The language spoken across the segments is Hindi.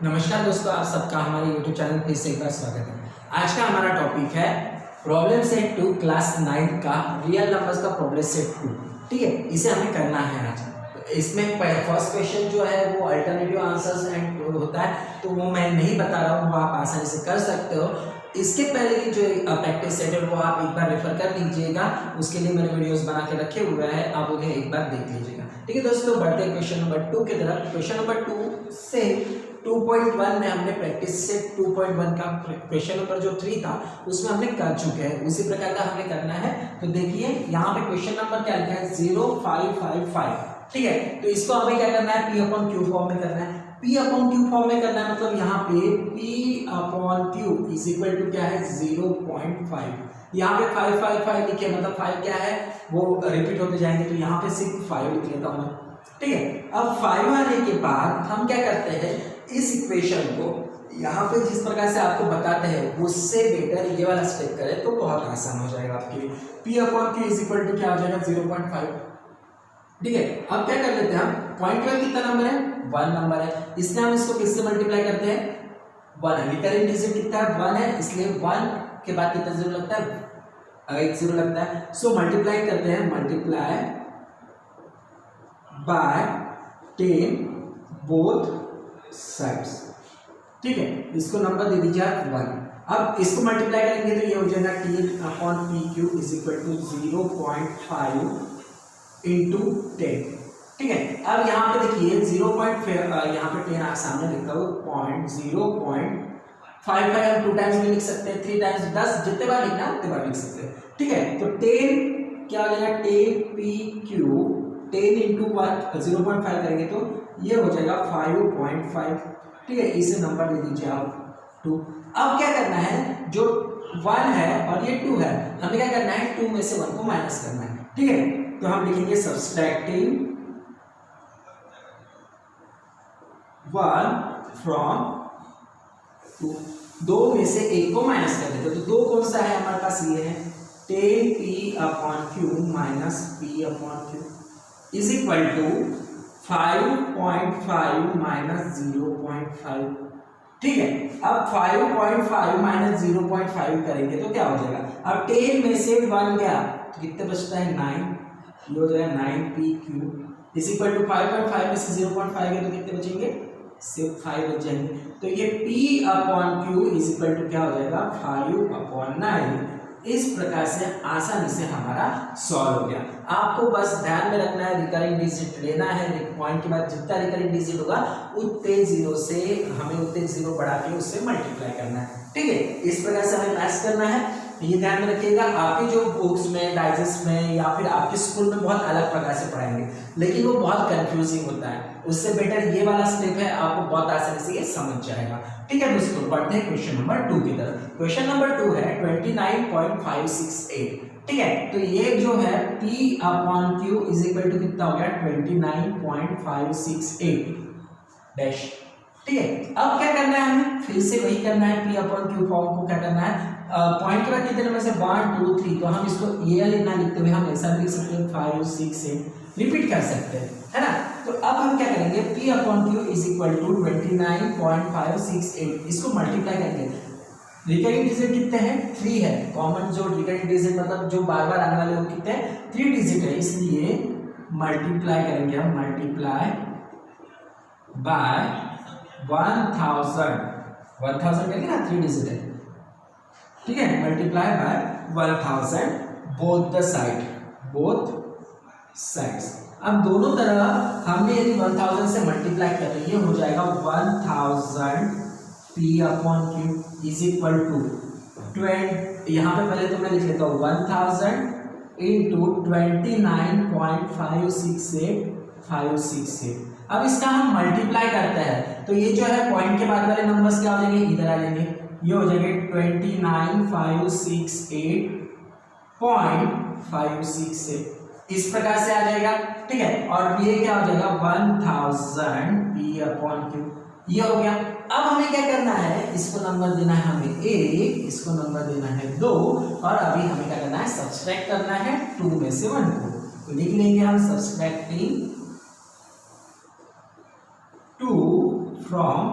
नमस्कार दोस्तों, आप सबका हमारे YouTube चैनल पे से एक बार स्वागत है। आज का हमारा टॉपिक है प्रॉब्लम सेट 2 क्लास 9 का रियल नंबर्स का प्रॉब्लम सेट 2। ठीक है, इसे हमें करना है आज। इसमें फर्स्ट क्वेश्चन जो है वो अल्टरनेटिव आंसर्स एंड होता है, तो वो मैं नहीं बता रहा हूँ, वो आप आसानी से कर सकते हो। इसके पहले की जो प्रैक्टिस सेट है वो आप एक बार रेफर कर लीजिएगा, उसके लिए मैंने वीडियोस बना के रखे हुए हैं, आप उन्हें एक बार देख लीजिएगा। ठीक है दोस्तों, बढ़ते क्वेश्चन नंबर 2 की तरफ। क्वेश्चन नंबर 2 से 2.1 में हमने प्रैक्टिस सेट 2.1 का क्वेश्चन नंबर जो 3 था उसमें हमने कर चुके हैं, उसी प्रकार का हमें करना है। तो देखिए यहाँ पे क्वेश्चन नंबर क्या लिखा है 0555। ठीक है, तो इसको हमें क्या करना है, P अपॉन Q फॉर्म में करना है। P अपॉन Q फॉर्म में करना है मतलब यहाँ पे P upon Q is equal to क्या है 0.5। यहाँ पे 555 लिखे मतलब 5 क्या है वो रिपीट होते जाएंगे, तो यहाँ पे सिर्फ 5 लिख लेता हूँ मैं। ठीक है, अब 5 आने के बाद हम क्या करते हैं, इस इक्वेशन को यहाँ पे जिस प्रकार से आपको बताते हैं उससे बेटर ये वाला स्टेप करें तो बहुत आसान हो जाएगा आपके लिए। P upon Q is equal to क्या हो जाएगा 0.5। ठीक है, अब क्या कर लेते हैं हम, पॉइंट ट्वेल्व कितना नंबर है 1 नंबर है, इसलिए हम इसको किससे मल्टीप्लाई करते हैं 1 है। रिकरिंग डिजिट कितना है 1 है, इसलिए 1 के बाद कितना जीरो लगता है, एक जीरो लगता है। सो मल्टीप्लाई करते हैं, मल्टीप्लाई बाय 10 बोथ साइड्स। ठीक है, इसको नंबर दे दीजिए 1। अब इसको मल्टीप्लाई करेंगे तो ये हो जाएगा T upon P Q is equal to 0.5 into 10। ठीक है, अब यहाँ पे देखिए 0.5 यहाँ पे 10 आप सामने लिखता हूँ 0.55 हम 2 टाइम्स भी लिख सकते हैं, 3 टाइम्स 10 जितने बार लिखना उतने बार लिख सकते हैं। ठीक है, तो 10 क्या हो जाएगा 10 पी क्यू 10 इंटू 0.5 करेंगे तो ये हो जाएगा 5.5। ठीक है, इसे नंबर दे दीजिए आप 2। अब क्या करना है, जो 1 है और ये 2 है, हमें क्या करना है 2 में से 1 को माइनस करना है। ठीक है, तो हम लिखेंगे सब्सट्रैक्टिंग 1 फ्रॉम 2। 2 में से 1 को माइनस कर देते, तो 2 कौन सा है हमारे पास, ये है 10p upon Q minus p upon Q is equal to 5.5 minus 0.5। ठीक है, अब 5.5 माइनस 0.5 करेंगे तो क्या हो जाएगा, अब 10 में से 1 गया तो कितने बचता है 9, ये हो जाएगा 9pq इज इक्वल टू 5.5 में से 0.5 गया तो कितने बचेंगे, सिर्फ 5 बच जाएंगे। तो ये p upon q is equal to क्या हो जाएगा 5 अपॉन 9। इस प्रकार से आसानी से हमारा सॉल्व हो गया। आपको बस ध्यान में रखना है, रिकरिंग डिजिट लेना है, पॉइंट के बाद जितना रिकरिंग डिजिट होगा उतने जीरो से हमें उतने जीरो बढ़ा के उससे मल्टीप्लाई करना है। ठीक है, इस प्रकार से हमें मैथ्स करना है, ये ध्यान में रखिएगा। आपकी जो बुक्स में, डाइजेस्ट में या फिर आपके स्कूल में बहुत अलग प्रकार से पढ़ाएंगे, लेकिन वो बहुत कंफ्यूजिंग होता है। उससे बेटर ये वाला स्टेप है, आपको बहुत आसानी से ये समझ जाएगा। ठीक है दोस्तों, बढ़ते हैं क्वेश्चन नंबर 2 की तरफ। क्वेश्चन नंबर 2 है 29.568। ठीक है, तो ये जो है P upon Q is equal to कितना हो गया 29.568 डैश। ठीक है, अब क्या करना है हमें, फिर से वही करना है, P अपॉन Q फॉर्म को क्या करना है, पॉइंट के बाद कितने नंबर से 1 2 3, तो हम इसको ये लिखना लिखते हुए हम ऐसा लिख सकते हैं 5 6 8 रिपीट कर सकते हैं, है ना। तो अब हम क्या करेंगे, P upon Q is equal to 29.568 इसको मल्टीप्लाई करेंगे। रिकरिंग डिजिट कितने हैं 3 है, कॉमन जो रिकरिंग डिजिट मतलब जो बार बार आने वाले वो कितने हैं 3 डिजिट है, इसलिए मल्टीप्लाई करेंगे हम, मल्टीप्लाई बाय 1000 करेंगे ना, 3 डिजिट है। ठीक है, मल्टीप्लाई बाय 1000 बोथ साइड्स। अब दोनों तरफ हमने यदि 1000 से मल्टीप्लाई कर रही है हो जाएगा 1000 p upon q is equal to 20। यहाँ पे पहले तो मैं लिख लेता हूँ 1000 इंटू 29.568। अब इसका हम मल्टीप्लाई करते हैं तो ये जो है पॉइंट के बाद वाले नंबर्स क्या हो जाएंगे, इधर आ जाएंगे, ये हो जाएंगे 29,568.568 इस प्रकार से आ जाएगा। ठीक है, और ये क्या हो जाएगा 1000 p अपॉन q, ये हो गया। अब हमें क्या करना है, इसको नंबर देना है हमें 1, इसको नंबर देना है 2, और अभी हमें क्या करना है सब्सट्रैक्ट करना है 2 में से 1 को, तो लिख लेंगे हम सब्सट्रैक्टिंग 2 from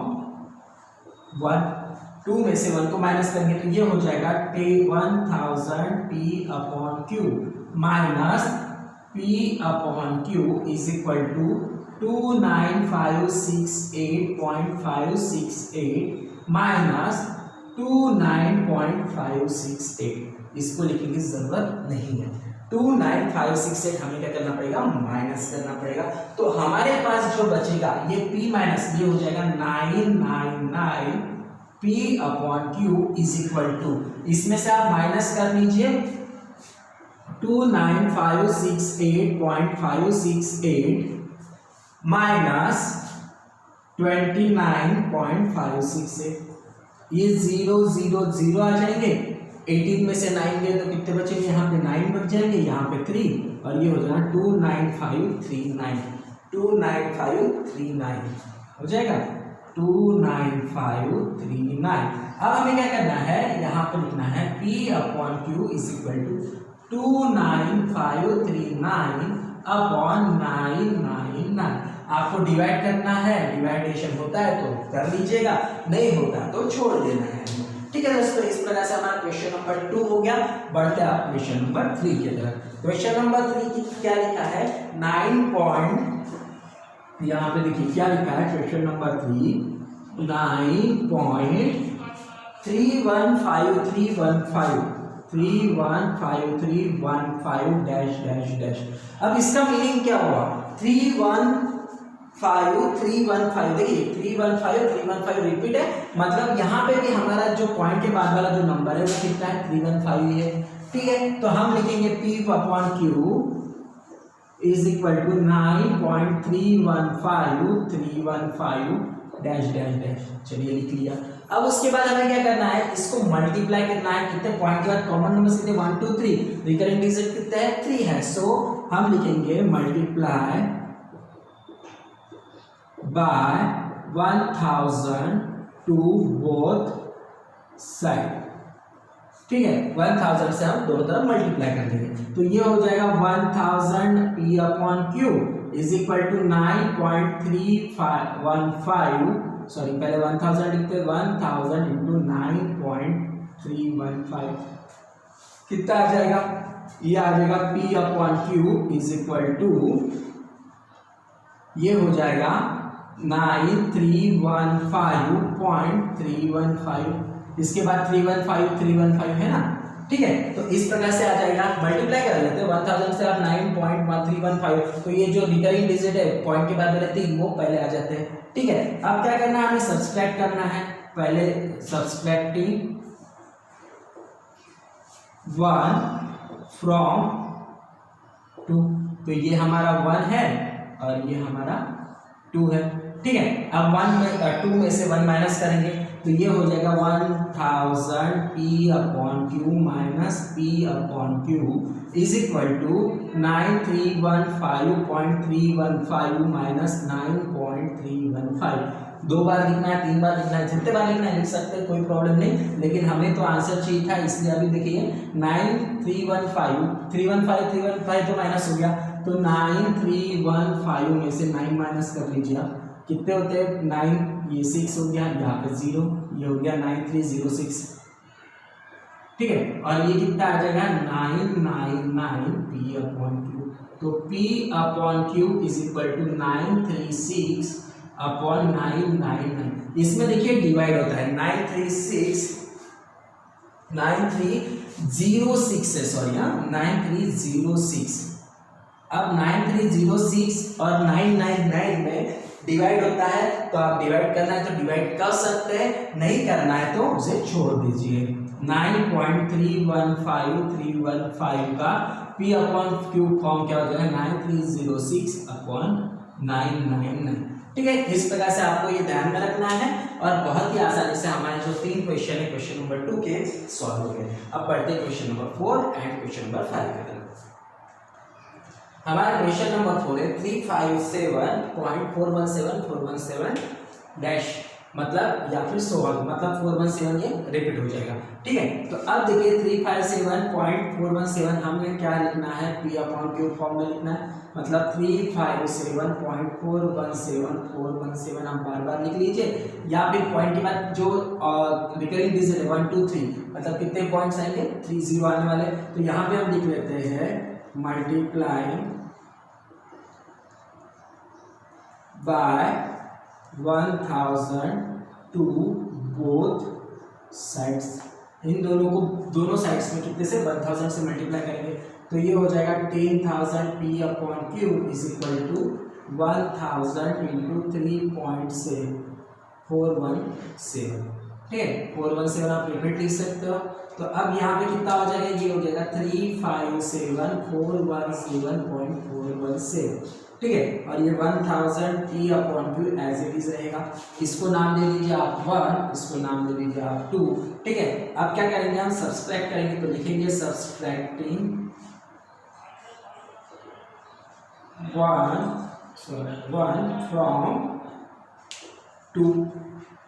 1, 2 में से 1 को माइनस करेंगे तो ये हो जाएगा 1000 P/Q minus P/Q is equal to 29568.568 minus 29568। इसको लिखने की जरूरत नहीं है। 29568 हमें क्या करना पड़ेगा, माइनस करना पड़ेगा। तो हमारे पास जो बचेगा ये P माइनस ये हो जाएगा 999 P/Q इज इक्वल टू, इसमें से आप माइनस कर लीजिए 29568.568 माइनस 29.568। ये 0 0 0 आ जाएंगे। 18 में से 9 गए तो कितने बचेंगे, यहाँ पे 9 बच जाएंगे, यहाँ पे 3 और ये हो जाएगा 29539 हो जाएगा 29539। अब हमें क्या करना है, यहाँ पे लिखना है P/Q इज इक्वल टू 29539/999। आपको डिवाइड करना है, डिवाइडेशन होता है तो कर लीजिएगा, नहीं होता तो छोड़ देना है। ठीक है दोस्तों, इस प्रकार से हमारा क्वेश्चन नंबर 2 हो गया। बढ़ते हैं आप क्वेश्चन नंबर 3 की तरफ। क्वेश्चन नंबर 3 की क्या लिखा है, 9 पॉइंट, यहाँ पे देखिए क्या लिखा है क्वेश्चन नंबर 3 9.315315 अब इसका मीनिंग क्या हुआ, 315 देखिए 315 रिपीट है, मतलब यहाँ पे भी हमारा जो पॉइंट के बाद वाला जो नंबर है वो कितना है, 315 है। ठीक है, तो हम लिखेंगे P/Q इज इक्वल टू 9.315315 चलिए लिख लिया। अब उसके बाद हमें क्या करना है, इसको मल्टीप्लाई करना है। कितने पॉइंट के बाद कॉमन नंबर कितने, 1 2 3, रिकरिंग डिजिट कितने है, 3 है। सो हम लिखेंगे multiply by 1000 to both side. ठीक है, 1000 से हम दोनों तरफ मल्टीप्लाई कर देंगे तो ये हो जाएगा 1000 P/Q is equal to 9.315 sorry पहले 1000 लिखते हैं, 1000 इंटू 9.315 कितना आ जाएगा, ये आ जाएगा P/Q इज इक्वल टू, ये हो जाएगा 9315.315। इसके बाद 315 है ना। ठीक है, तो इस प्रकार से आ जाएगा। मल्टीप्लाई कर लेते हैं 1000 से आप 9.1315, तो ये जो रिकरिंग डिजिट है पॉइंट के बाद रहते हैं वो पहले आ जाते हैं। ठीक है, अब क्या करना है, हमें सब्सट्रैक्ट करना है। पहले सब्सट्रैक्टिंग 1 फ्रॉम 2, तो ये हमारा 1 है और ये हमारा 2 है। ठीक है, अब 2 में से 1 माइनस करेंगे तो ये हो जाएगा 1000 P/Q minus P/Q is equal to 9315.315 minus 9.315। 2 बार लिखना है, 3 बार लिखना है, जितने बार लिखना है लिख सकते हैं, कोई प्रॉब्लम नहीं, लेकिन हमें तो आंसर चाहिए था, इसलिए अभी देखिए 315 तो माइनस हो गया, तो 9315 में से 9 माइनस कर लीजिए आप, कितने होते हैं 9, ये 6 हो गया, यहाँ पे 0, ये हो गया 9306। ठीक है, और ये कितना आ जाएगा 999 P/Q, तो P/Q इज इक्वल टू 936/999। इसमें देखिए डिवाइड होता है 9306 है, सॉरी 9306। अब 9306 और 999 में डिवाइड होता है, तो आप डिवाइड करना है तो डिवाइड कर सकते हैं, नहीं करना है तो उसे छोड़ दीजिए। 9.315315 का P/Q फॉर्म क्या हो जाएगा 9306/999। ठीक है, इस प्रकार से आपको ये ध्यान में रखना है और बहुत ही आसानी से हमारे जो 3 क्वेश्चन है क्वेश्चन नंबर 2 के सॉल्व हो गए। अब बढ़ते हैं question number 4 and question number 5 की तरफ। हमारा क्वेश्चन नंबर 4 है 357.417417 मतलब या फिर 16 मतलब 417 ये रिपीट हो जाएगा। ठीक है, तो अब देखिए 357.417 हमें क्या लिखना है, पी अपॉन क्यू फॉर्म में लिखना है। मतलब 357.417 हम बार बार लिख लीजिए, या फिर पॉइंट के बाद जो रिकरिंग डिजिट है 1 2 3 मतलब कितने पॉइंट्स आएंगे, 3 0 आने वाले। तो यहाँ पे हम लिख लेते हैं multiply by 1000 to both sides. इन दोनों साइड्स में कितने से 1000 से मल्टीप्लाई करेंगे तो ये हो जाएगा 10,000 P upon Q is equal to 1000 into 3.417। ठीक है, 417 आप रिपीट लिख सकते हो। तो अब यहाँ पे कितना हो जाएगा, ये हो जाएगा 357,417.417। ठीक है, और ये 1000 P upon Q as it is रहेगा। इसको नाम दे दीजिए आप 1, इसको नाम दे दीजिए आप 2। ठीक है, अब क्या करेंगे हम सब्सट्रैक्ट करेंगे, तो लिखेंगे सब्सट्रैक्टिंग 1 फ्रॉम 2।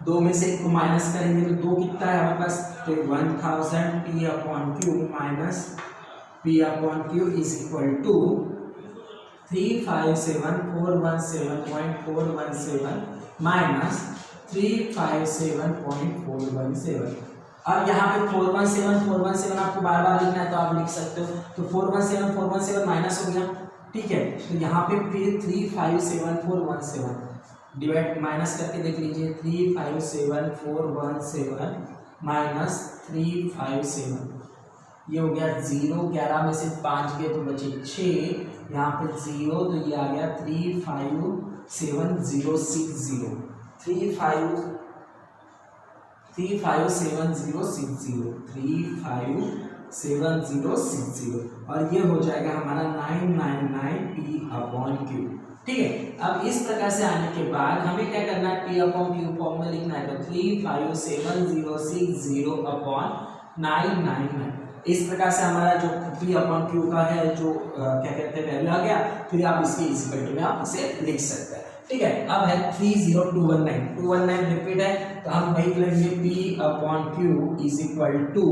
2 में से 1 को माइनस करेंगे तो 2 कितना है हमारे पास, तो 1000 P upon Q minus P upon Q is equal to 357,417.417 minus 357.417। अब यहाँ पे 417 आपको बार बार लिखना है तो आप लिख सकते हो। तो 417 माइनस हो गया। ठीक है, तो यहाँ पे फिर 357,417 डिवाइड माइनस करके देख लीजिए, 357,417 माइनस 357, ये हो गया 0। 11 में से 5 गए तो बचे 6, यहाँ पे 0 तो ये आ गया 357,060 357,060 और ये हो जाएगा हमारा 999 पी अपॉन क्यू। ठीक है, अब इस प्रकार से आने के बाद हमें क्या करना है, पी अपॉन क्यू फॉर्म में लिखना है। तो 357,060 अपॉन 999, इस प्रकार से हमारा जो पी अपॉन क्यू का है जो क्या कहते हैं वैल्यू आ गया। फिर आप इसके इक्वल टू में आप इसे लिख सकते हैं। ठीक है, अब है 30219 रिपीट है तो हम वही लिखेंगे P upon Q is equal to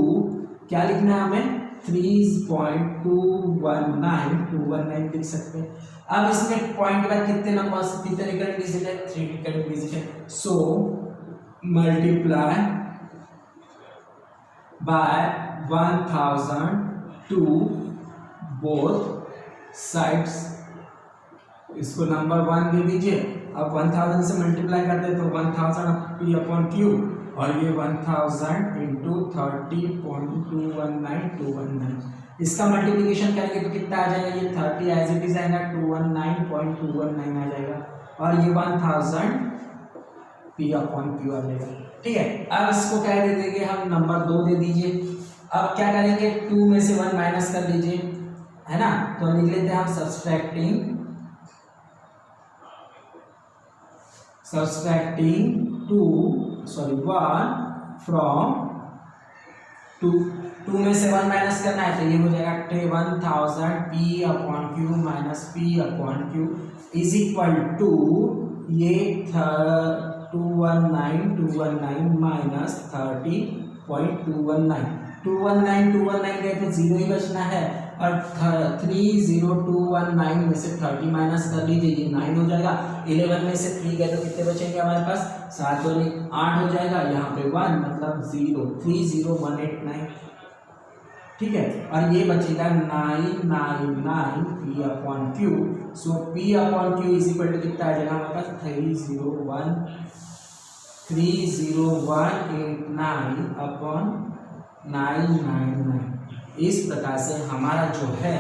क्या लिखना है हमें, 3.219 लिख सकते हैं। अब इसमें पॉइंट के बाद कितने नंबर कितने रिकरिंग डिजिट है, 3 रिकरिंग डिजिट है। So multiply by 1000 to both sides, इसको नंबर 1 दे दीजिए। अब 1000 से मल्टीप्लाई करते हैं तो 1000 पी अपॉन क्यू और ये 1000 इंटू 30.219 इसका मल्टीप्लिकेशन करेंगे तो कितना आ जाएगा, ये 30 एज इट इज आएगा 219.219 आ जाएगा और ये 1000 पी अपॉन क्यू आ जाएगा। ठीक है, अब इसको क्या दे देंगे हम, नंबर 2 दे दीजिए। अब क्या करेंगे, 2 में से 1 माइनस कर लीजिए, है ना। तो लिख लेते हैं हम सब्सट्रैक्टिंग 1 फ्रॉम 2। 2 में से 1 माइनस करना है तो ये हो जाएगा 1000 P upon Q minus P upon Q is equal to ये 219 माइनस 30.219 219 गए तो 0 ही बचना है और 30219 में से 30 माइनस कर लीजिए, ये 9 हो जाएगा। 11 में से 3 गए तो कितने बचेंगे हमारे पास, 7 और 8 हो जाएगा। यहाँ पे 1 मतलब 0, 30189। ठीक है, और ये बचेगा 999 P upon Q. So P upon Q is equal to कितना आ जाएगा हमारे पास, 30189 अपॉन 999। इस प्रकार से हमारा जो है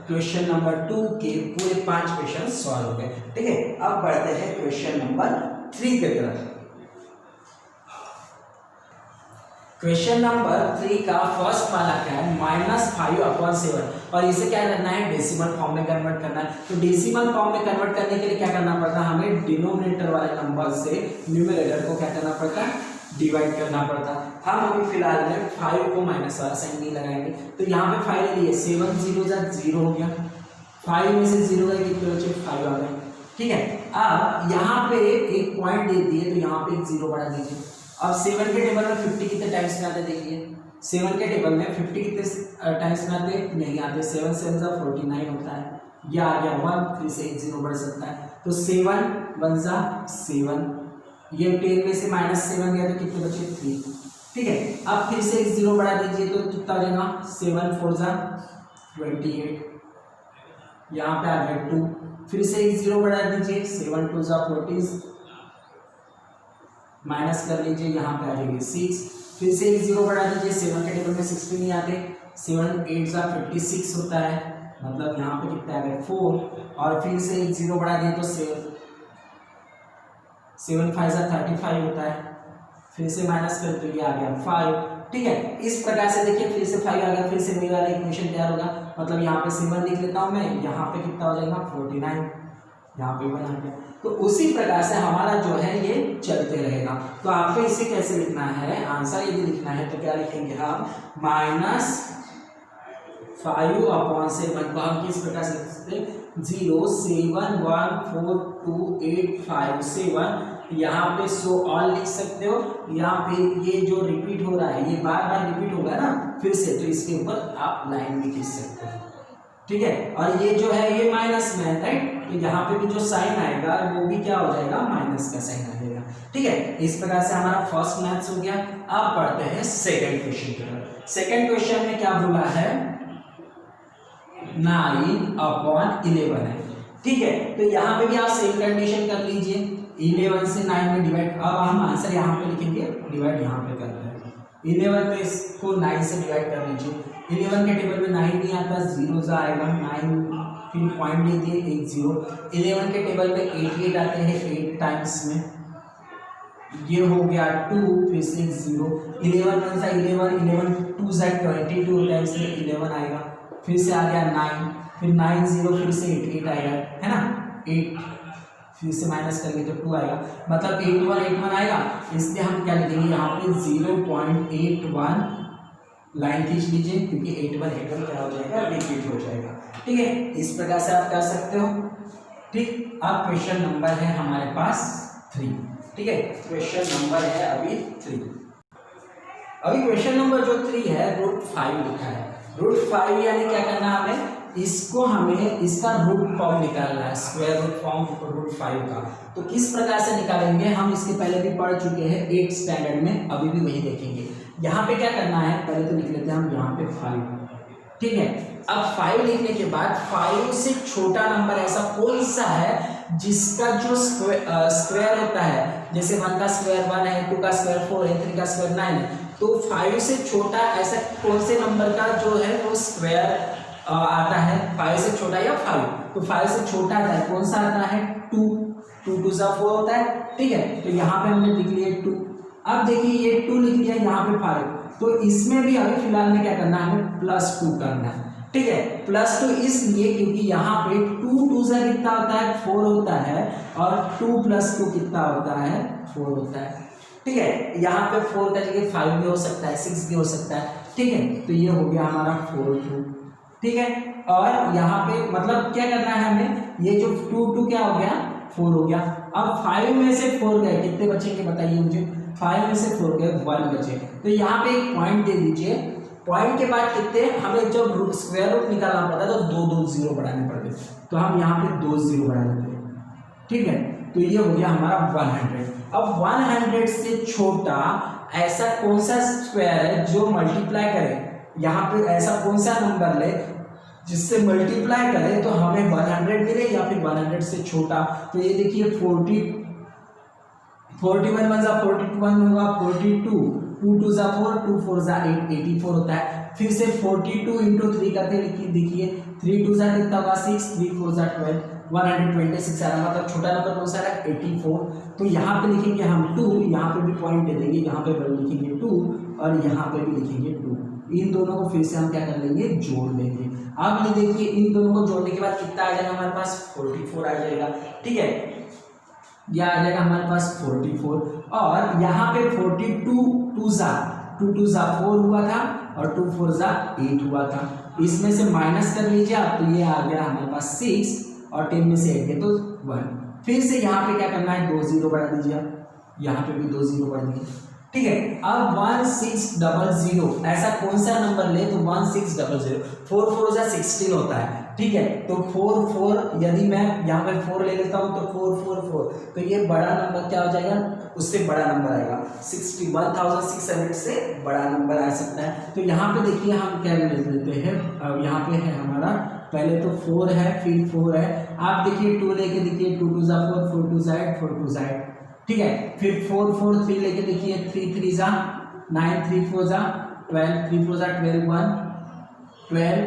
क्वेश्चन नंबर 2 के पूरे 5 क्वेश्चन सॉल्व हो गए। ठीक है, अब बढ़ते हैं क्वेश्चन नंबर 3 की तरफ। क्वेश्चन नंबर 3 का फर्स्ट वाला क्या है, -5/7 और इसे क्या करना है, डेसिमल फॉर्म में कन्वर्ट करना है। तो डेसिमल फॉर्म में कन्वर्ट करने के लिए क्या करना पड़ता है, हमें डिनोमिनेटर वाले नंबर से न्यूमरेटर को क्या करना पड़ता है, डिवाइड करना पड़ता है। हम अभी फिलहाल में 5 को माइनस वाला साइन नहीं लगाएंगे। तो यहाँ पे 5 ले लिए, 7 0 हो गया, 5 में से 0 गए कितने बचे, 5 आ गए। ठीक है, अब यहाँ पे एक पॉइंट दे दिए तो यहाँ पे एक 0 बढ़ा दीजिए। अब 7 के टेबल में 50 कितने टाइम्स में आते देखिए, 7 के टेबल में 50 कितने टाइम्स में आते नहीं आते, 7 7 49 होता है, या आ गया 1, फिर से एक 0 बढ़ सकता है, तो 7 1 7, ये 10 में से -7 गया तो कितने बचे 3, ठीक है। अब फिर से एक 0 बढ़ा दीजिए तो कितना हो जाएगा 7 4 28, यहाँ पे आ गया 2, फिर से एक 0 बढ़ा दीजिए 7 2 14, माइनस कर लीजिए यहाँ पे आ जाएगी 6, फिर से एक 0 बढ़ा दीजिए, 7 के टेबल में 60 नहीं आते, 7 8 56 होता है, मतलब यहाँ पे कितना आ गया 4, और फिर से एक 0 बढ़ा दिए तो 7 5 35 होता है, फिर से माइनस कर तो ये आ गया 5, ठीक है। इस प्रकार से देखिए फिर से 5 आ गया, फिर से वही वाला इक्वेशन तैयार होगा, मतलब यहाँ पे 7 लिख लेता हूँ मैं, यहाँ पे कितना हो जाएगा 49, यहाँ पे 1 आ गया। तो उसी प्रकार से हमारा जो है ये चलते रहेगा। तो आपको इसे कैसे लिखना है, आंसर यदि लिखना है तो क्या लिखेंगे आप, -5/7 को हम किस प्रकार से लिख सकते हैं, 0 7 1 4 2 8 5 7, यहाँ पे सो ऑल लिख सकते हो, यहाँ पे ये जो रिपीट हो रहा है ये बार बार रिपीट होगा ना फिर से, तो इसके ऊपर आप लाइन भी खींच सकते हो, ठीक है। और ये जो है ये माइनस में है, राइट, तो यहाँ पे भी जो साइन आएगा वो भी क्या हो जाएगा, माइनस का साइन आ जाएगा, ठीक है। इस प्रकार से हमारा फर्स्ट मैथ्स हो गया। अब पढ़ते हैं सेकंड क्वेश्चन की तरफ। सेकंड क्वेश्चन में क्या बोला है, 9/11 है, ठीक है। तो यहाँ पे भी आप सेम कंडीशन कर लीजिए, 11 से 9 में डिवाइड, अब हम आंसर यहाँ पे लिखेंगे, डिवाइड यहाँ पे करते हैं, 11 में इसको 9 से डिवाइड कर लीजिए, 11 के टेबल में 9 नहीं आता, 0 आएगा, 9 फिर पॉइंट दे दिए एक 0, 11 के टेबल में 88 आते हैं 8 टाइम्स में, ये हो गया 2, फिर से 0, 11 1 11, 11 2 22 टाइम्स में 11 आएगा, फिर से आ गया 9, फिर 9 0, फिर से 88 आएगा, है ना 8, फिर से माइनस करेंगे तो 2 आएगा, मतलब 81 आएगा, इसलिए हम क्या लिखेंगे यहाँ पे 0.81 लाइन खींच लीजिए, क्योंकि 81 क्या हो जाएगा, रिपीट हो जाएगा, ठीक है। इस प्रकार से आप कर सकते हो, ठीक। अब क्वेश्चन नंबर है हमारे पास 3, ठीक है, क्वेश्चन नंबर है अभी 3। अभी क्वेश्चन नंबर जो 3 है √5 लिखा है, √5 यानी क्या करना है हमें, इसको हमें इसका रूट फॉर्म निकालना है, स्क्वायर रूट फॉर्म √5 का। तो किस प्रकार से निकालेंगे, हम इसके पहले भी पढ़ चुके हैं 8th स्टैंडर्ड में, अभी भी वही देखेंगे। यहाँ पे क्या करना है, पहले तो लिख लेते हैं हम यहाँ पे 5, ठीक है। अब 5 लिखने के बाद 5 से छोटा नंबर ऐसा कौन सा है जिसका जो स्क्वायर होता है, जैसे 1 का स्क्वायर 1 है, 2 का स्क्वायर 4 है, 3 का स्क्वायर 9 है, तो 5 से छोटा ऐसा कौन से नंबर का जो है वो स्क्वायर आता है, 5 से छोटा या 5, तो 5 से छोटा आता है, कौन सा आता है 2, 2 2 4 होता है, ठीक है। तो यहाँ पे हमने लिख लिया 2, अब देखिए ये 2 लिख लिया, यहाँ पे 5, तो इसमें भी अभी फिलहाल में क्या करना है, हमें +2 करना है, ठीक है। +2 इसलिए क्योंकि यहाँ पे 2 2 से कितना होता है 4 होता है, और 2 + 2 कितना होता है 4 होता है, ठीक है। यहाँ पे 4 का जगह 5 भी हो सकता है, 6 भी हो सकता है, ठीक है। तो ये हो गया हमारा 4 2, ठीक है। और यहाँ पे मतलब क्या करना है हमें, ये जो 2 2 क्या हो गया 4 हो गया। अब 5 में से 4 गए, कितने बचेंगे बताइए मुझे, 5 में से 4 गए 1 बचे, तो यहाँ पे एक पॉइंट दे दीजिए, पॉइंट के बाद कितने हमें जब स्क्वायर रूट निकालना पड़ता है तो 2 2 0 बढ़ाने पड़ते, तो हम यहाँ पे 2 0 बढ़ा देते हैं, ठीक है। तो ये हो गया हमारा 100। अब 100 से छोटा ऐसा कौन सा स्क्वायर है जो मल्टीप्लाई करे, यहाँ पे ऐसा कौन सा नंबर ले जिससे मल्टीप्लाई करें तो हमें 100 मिले, या फिर 100 से छोटा। तो ये देखिए 41 1 41 होगा, 42 2 2 4 2 4 8 84 होता है। फिर से 42 × 3 करके देखिए 3 2 कितना होगा 6, 3 4 12 126 आ रहा, मतलब छोटा नंबर कौन सा है 84। तो यहाँ पे लिखेंगे हम 2, यहाँ पे भी पॉइंट दे देंगे, यहाँ पे लिखेंगे 2 और यहाँ पे भी लिखेंगे 2। इन दोनों को फिर से हम क्या कर लेंगे, जोड़ लेंगे। अब ये देखिए इन दोनों को जोड़ने के बाद कितना आ जाएगा हमारे पास 44 आ जाएगा, ठीक है। यह आ जाएगा हमारे पास 44, और यहाँ पे 42 2 2 4 हुआ था और 2 4 8 हुआ था। इसमें से माइनस कर लीजिए आप, तो ये आ गया हमारे पास 6 और 10 में से 8 है तो 1, फिर से यहाँ पे क्या करना है, 2 0 बढ़ा दीजिए आप, यहाँ पे भी 2 0 बढ़ दिए, ठीक है। अब 1600 ऐसा कौन सा नंबर ले, तो 1600, 4 4 जा 16 होता है, ठीक है। तो 4 4 यदि मैं यहाँ पे 4 ले लेता हूँ तो 4 4 4, तो ये बड़ा नंबर क्या हो जाएगा, उससे बड़ा नंबर आएगा, 1600 से बड़ा नंबर आ सकता है। तो यहाँ पे देखिए हम क्या ले लेते हैं, अब यहाँ पे है हमारा पहले तो 4 है, फिर 4 है, आप देखिए 2 लेके देखिए, 2 2 जा 4, 4 2 जा 8, 4 2 जा 8, ठीक है। फिर 4 4 3 लेके देखिए, 3 3 जा 9, 3 4 जा 12, 3 4 जा 12, 1 12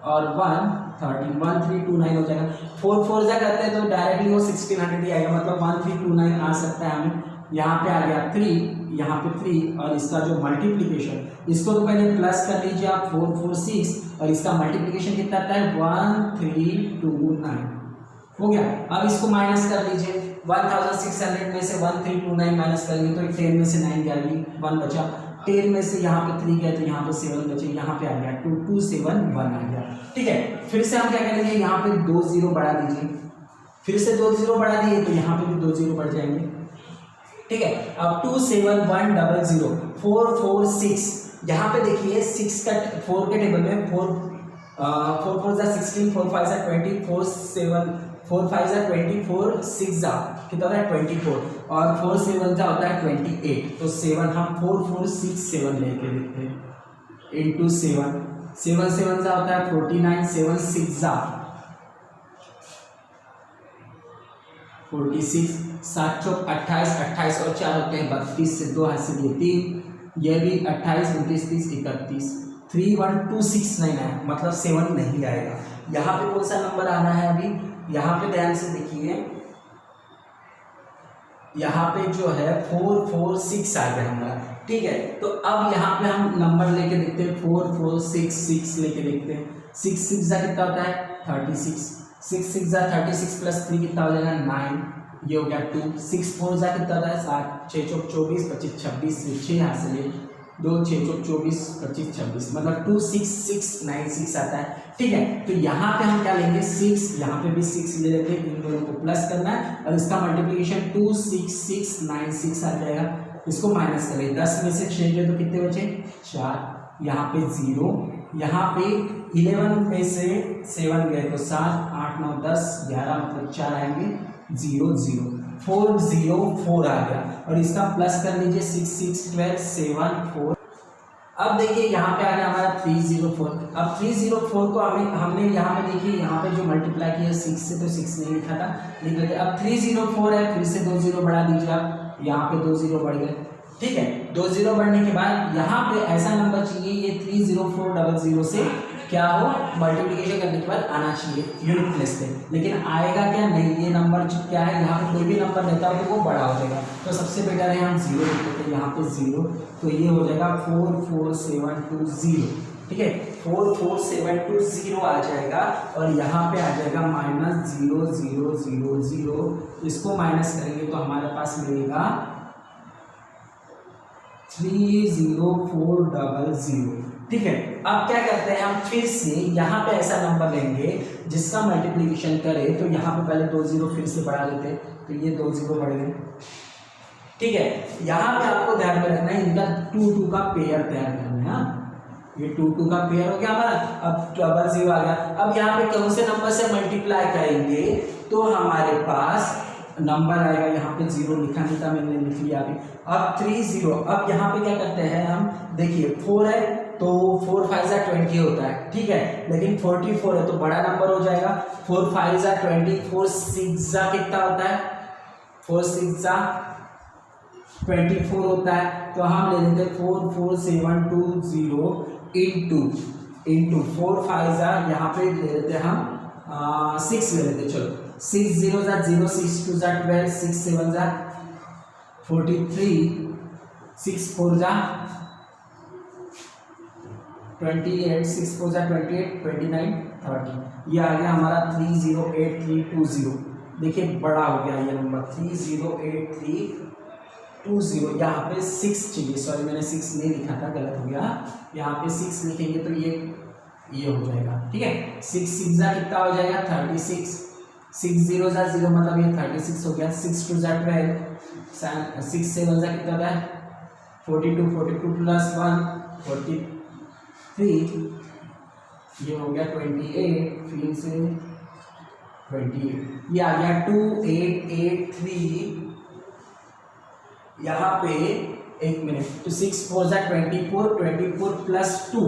और 1 13, 1 3 2 9 हो जाएगा। 4 4 जा करते हैं तो डायरेक्टली वो 1600 ही आएगा, मतलब 1329 आ सकता है हमें। यहाँ पे आ गया 3, यहाँ पे 3, और इसका जो मल्टीप्लीकेशन, इसको तो पहले प्लस कर लीजिए आप, 4 4 6, और इसका मल्टीप्लीकेशन कितना आता है, 1329 हो गया। अब इसको माइनस कर लीजिए, 1600 में से 1329 माइनस करेंगे तो 10 में से 9 गया, 1 बचा, 10 में से यहाँ पे 3 गया तो यहाँ पे 7 बचे, यहाँ पे आ गया 2271 आ गया, ठीक है। फिर से हम क्या करेंगे, यहाँ पे 2 0 बढ़ा दीजिए, फिर से 2 0 बढ़ा दिए तो यहाँ पे भी 2 0 बढ़ जाएंगे, ठीक है। अब 27100 446, यहाँ पे देखिए 6 का 4 के टेबल में 4 4 जा 16, 4 5 जा 20, 4 7 4 5 जा 24, 6 जा कितना होता है 24, और 4 7 जा होता है 28, तो 7 हम 4 4 6 7 लेके लिखते हैं इंटू 7, 7 7 जा होता है 49, 7 6 जा 46, 7 चौक 28, 28 और 4 होते हैं 32, से 2 हाथ से दिए 3, ये भी 28 29 30 31, 31269 है, मतलब 7 नहीं आएगा। यहाँ पे कौन सा नंबर आना है, अभी यहाँ पे ध्यान से देखिए, यहाँ पे जो है 446 आ गया हमारा, ठीक है। तो अब यहाँ पे हम नंबर लेके देखते हैं, 4466 लेके देखते हैं, 6 6 जा कितना होता है 36, 6 6 जा 36 प्लस 3 कितना हो जाएगा 9, ये हो गया 2, 6 4 जा कितना होता है 7, 6 चौक 24 25 26, 6 यहाँ से ले 2 6 चौक 24 25 26, मतलब 26696 आता है, ठीक है। तो यहाँ पे हम क्या लेंगे 6, यहाँ पे भी 6 ले लेते हैं, इन दोनों को प्लस करना है और इसका मल्टीप्लिकेशन 26696 आ जाएगा। इसको माइनस करें, 10 में से 6 गए तो कितने बचे 4, यहाँ पे 0, यहाँ पे 11 में से 7 गए तो 7 8 9 10 11, मतलब 4 आएंगे 0 0, 404 आ गया, और इसका प्लस कर लीजिए 6 6 12 7 4। अब देखिए यहाँ पे आ गया हमारा 304। अब 304 को हमने यहाँ पे देखिए, यहाँ पे जो मल्टीप्लाई किया 6 से, तो 6 नहीं लिखा था, लिख लेते। अब 304 है, फिर से 2 0 बढ़ा दीजिए आप, यहाँ पे 2 0 बढ़ गए, ठीक है। 2 0 बढ़ने के बाद यहाँ पे ऐसा नंबर चाहिए, ये 30400 से क्या हो, मल्टीप्लिकेशन करने के बाद आना चाहिए यूनिट प्लेस पे, लेकिन आएगा क्या, नहीं। ये नंबर क्या है, यहाँ पे कोई भी नंबर रहता है तो वो बड़ा हो जाएगा, तो सबसे बेटर है हम 0 लिख देते हैं, यहाँ पे 0, तो ये हो जाएगा 44720, ठीक है। 44720 आ जाएगा, और यहाँ पे आ जाएगा -0000, इसको माइनस करेंगे तो हमारे पास मिलेगा 30400, ठीक है। अब क्या करते हैं हम, फिर से यहाँ पे ऐसा नंबर लेंगे जिसका मल्टीप्लिकेशन करें, तो यहाँ पे पहले 2 0 फिर से बढ़ा लेते हैं, तो ये 2 0 बढ़ गए, ठीक है। यहाँ पे आपको ध्यान में रखना है, इनका 2 2 का पेयर तैयार करना है, ये 2 2 का पेयर हो गया हमारा। अब 00 आ गया। अब यहाँ पे कौन से नंबर से मल्टीप्लाई करेंगे, तो हमारे पास नंबर आएगा, यहाँ पे 0 लिखा नहीं था, मैंने लिख लिया अभी। अब 30, अब यहाँ पे क्या करते हैं हम, देखिए 4 है तो 4 5 जा 20 होता है, ठीक है, लेकिन 44 है तो बड़ा नंबर हो जाएगा, 4 5 जा 20, 4 6 जा कितना होता है, 4 6 जा 24 होता है, तो हम ले लेते हैं 44720 इंटू 4 5 जा, यहाँ पे ले लेते हैं हम 6 ले लेते हैं, चलो 6 0 जा 0, 6 2 जा 12, 6 7 जा 43, 6 4 जा 28, 6 4 जा 28, 29 30, ये आ गया हमारा 308320। देखिए बड़ा हो गया ये नंबर 308320। यहाँ पे 6 चाहिए, सॉरी मैंने 6 नहीं लिखा था, गलत हो गया, यहाँ पे 6 लिखेंगे तो ये हो जाएगा, ठीक है। 6 6 जा कितना हो जाएगा 36, 6 0 जा 0 मतलब ये 36 हो गया। 6 2 जा 12, 6 7 जा कितना होता है 42, 42 प्लस 1 43, ये हो गया 28, फिर से 28, ये आ गया 2883। यहाँ पे एक मिनट, तो 6 4 जा 24, 24 प्लस 2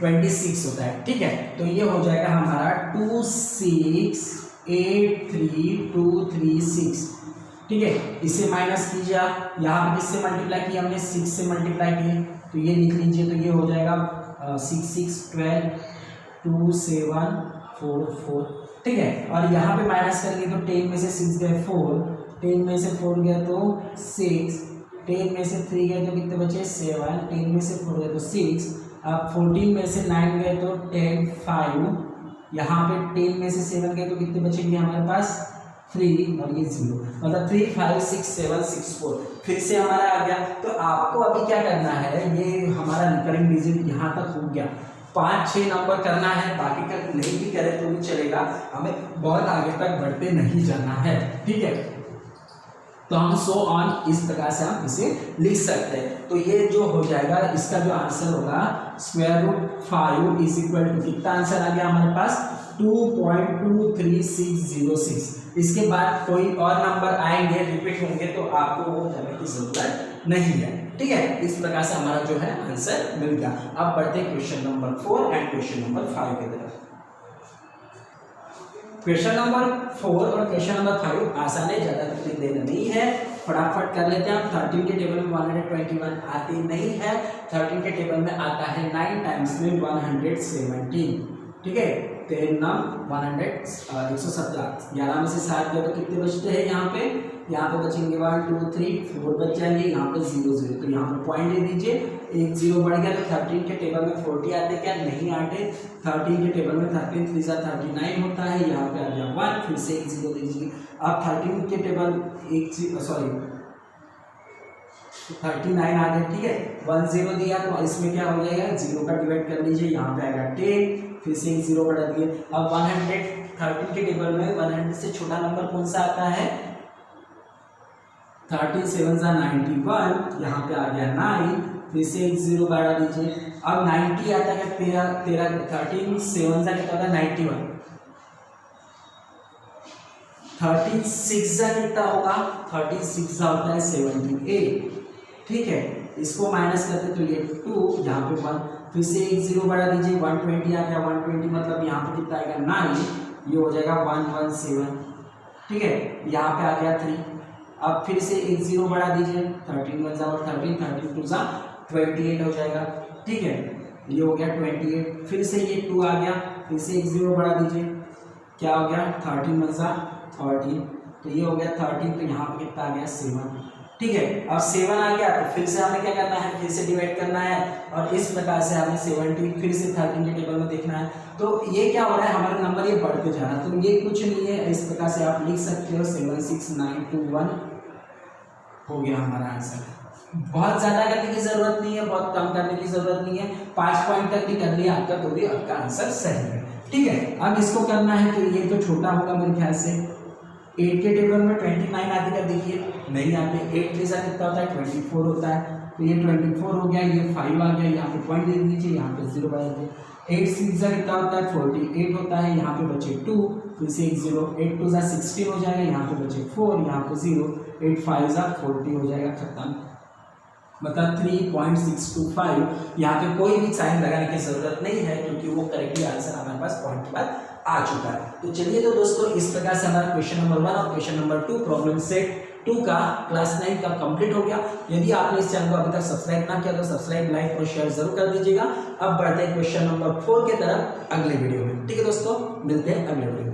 26 होता है, ठीक है। तो ये हो जाएगा हमारा 2683236, ठीक है। इसे माइनस कीजिए आप, यहाँ पे किससे मल्टीप्लाई किया हमने 6 से मल्टीप्लाई किए, तो ये लिख लीजिए। तो ये हो जाएगा 6 6 12 2 7 4 4, ठीक है। और यहाँ पे माइनस करेंगे तो 10 में से 6 गए 4, 10 में से 4 गया तो 6, 10 में से 3 गए तो कितने बचे 7, 10 में से 4 गए तो 6, अब 14 में से 9 गए तो 10 5, यहाँ पे 10 में से 7 गए तो कितने बचेंगे हमारे पास 3 और ये 0, मतलब 3 5 6 7 6 4, फिर से हमारा आ गया। तो आपको अभी क्या करना है, ये हमारा रिकरिंग डिजिट यहाँ तक हो गया, 5-6 नंबर करना है, बाकी का नहीं भी करे तो भी चलेगा, हमें बहुत आगे तक बढ़ते नहीं जाना है, ठीक है। तो हम सो ऑन इस प्रकार से हम इसे लिख सकते हैं। तो ये जो हो जाएगा, इसका जो आंसर होगा √5 इज इक्वल टू, कितना आंसर आ गया हमारे पास 2.23606। इसके बाद कोई और नंबर आएंगे, रिपीट होंगे, तो आपको वो करने की जरूरत नहीं है, ठीक है। इस प्रकार से हमारा जो है आंसर मिल गया। अब बढ़ते हैं question number 4 and question number 5 की तरफ। क्वेश्चन नंबर 4 और क्वेश्चन नंबर 5 आसान है, ज्यादा तकलीफ देना नहीं है, फटाफट कर लेते हैं। 13 के टेबल में 121 आती नहीं है, 13 के टेबल में आता है 9 टाइम्स में 117, ठीक है। 10 9 117, 11 में से 7 गए तो कितने बचते हैं यहाँ पे बचेंगे 1 2 3 4 बच जाएंगे, यहाँ पे 0 0, तो यहाँ पे पॉइंट दे दीजिए, एक 0 बढ़ गया। तो 13 के टेबल में 40 आते क्या, नहीं आते। 13 के टेबल में 13 3 39 होता है, यहाँ पे आ गया 1, फिर से एक 0 दे दीजिए। अब 13 के टेबल 39 आ गया, ठीक है। 1 0 दिया तो इसमें क्या हो जाएगा, 0 का डिवाइड कर लीजिए, यहाँ पे आएगा 10, फिर से एक 0 बढ़ा दिए। अब 113 के टेबल में 100 से छोटा नंबर कौन सा आता है, 13 7 91, यहाँ पे आ गया 9, फिर से एक 0 बढ़ा दीजिए। अब 90 आता है 13 13 7 कितना होता है 91, 36 कितना होगा, 36 होता है 78, ठीक है। इसको माइनस करते तो ये 2, यहाँ पे 1, फिर से एक 0 बढ़ा दीजिए, 120 आ गया। 120 मतलब यहाँ पे कितना आएगा 9, ये हो जाएगा 117, ठीक है। यहाँ पे आ गया 3, अब फिर से एक 0 बढ़ा दीजिए, 13 1 और 13 13 2 28 हो जाएगा, ठीक है। ये हो गया 28, फिर से ये 2 आ गया, फिर से एक 0 बढ़ा दीजिए, क्या हो गया 13 1 13, तो ये हो गया 13, तो यहाँ पे कितना आ गया 7, ठीक है। अब 7 आ गया तो फिर से हमें क्या करना है, फिर से डिवाइड करना है, और इस प्रकार से हमें 70 फिर से 13 के टेबल में देखना है। तो ये क्या हो रहा है, हमारा नंबर ये बढ़ते जा रहा है, तो ये कुछ नहीं है, इस प्रकार से आप लिख सकते हो 76921 हो गया हमारा आंसर। बहुत ज्यादा करने की जरूरत नहीं है, बहुत कम करने की जरूरत नहीं है, 5 पॉइंट तक भी कर लिया आपका तो भी आपका आंसर सही है, ठीक है। अब इसको करना है, तो ये तो छोटा होगा मेरे ख्याल से। 8 के टेबल में 29 आते का देखिए, नहीं आते। 8 3 कितना होता है 24 होता है, तो ये 24 हो गया, ये 5 आ गया, यहाँ पे पॉइंट दे दीजिए, यहाँ पे 0 बढ़ा दीजिए। 8 6 कितना होता है 48 होता है, यहाँ पे बचे 2, फिर से एक 0, 8 2 16 हो जाएगा, यहाँ पे बचे 4, यहाँ पे 0, 8 5 40 हो जाएगा, खत्म। मतलब 3.625, यहाँ पे कोई भी साइन लगाने की जरूरत नहीं है, क्योंकि वो करेक्टली आंसर हमारे पास पॉइंट के बाद आ चुका है। तो चलिए तो दोस्तों, इस प्रकार से हमारा क्वेश्चन नंबर 1 और क्वेश्चन नंबर 2 प्रॉब्लम सेट 2 का क्लास 9 का कंप्लीट हो गया। यदि आपने इस चैनल को अभी तक सब्सक्राइब ना किया तो सब्सक्राइब, लाइक और शेयर जरूर कर दीजिएगा। अब बढ़ते हैं क्वेश्चन नंबर 4 की तरफ अगले वीडियो में, ठीक है दोस्तों, मिलते हैं अगले वीडियो में।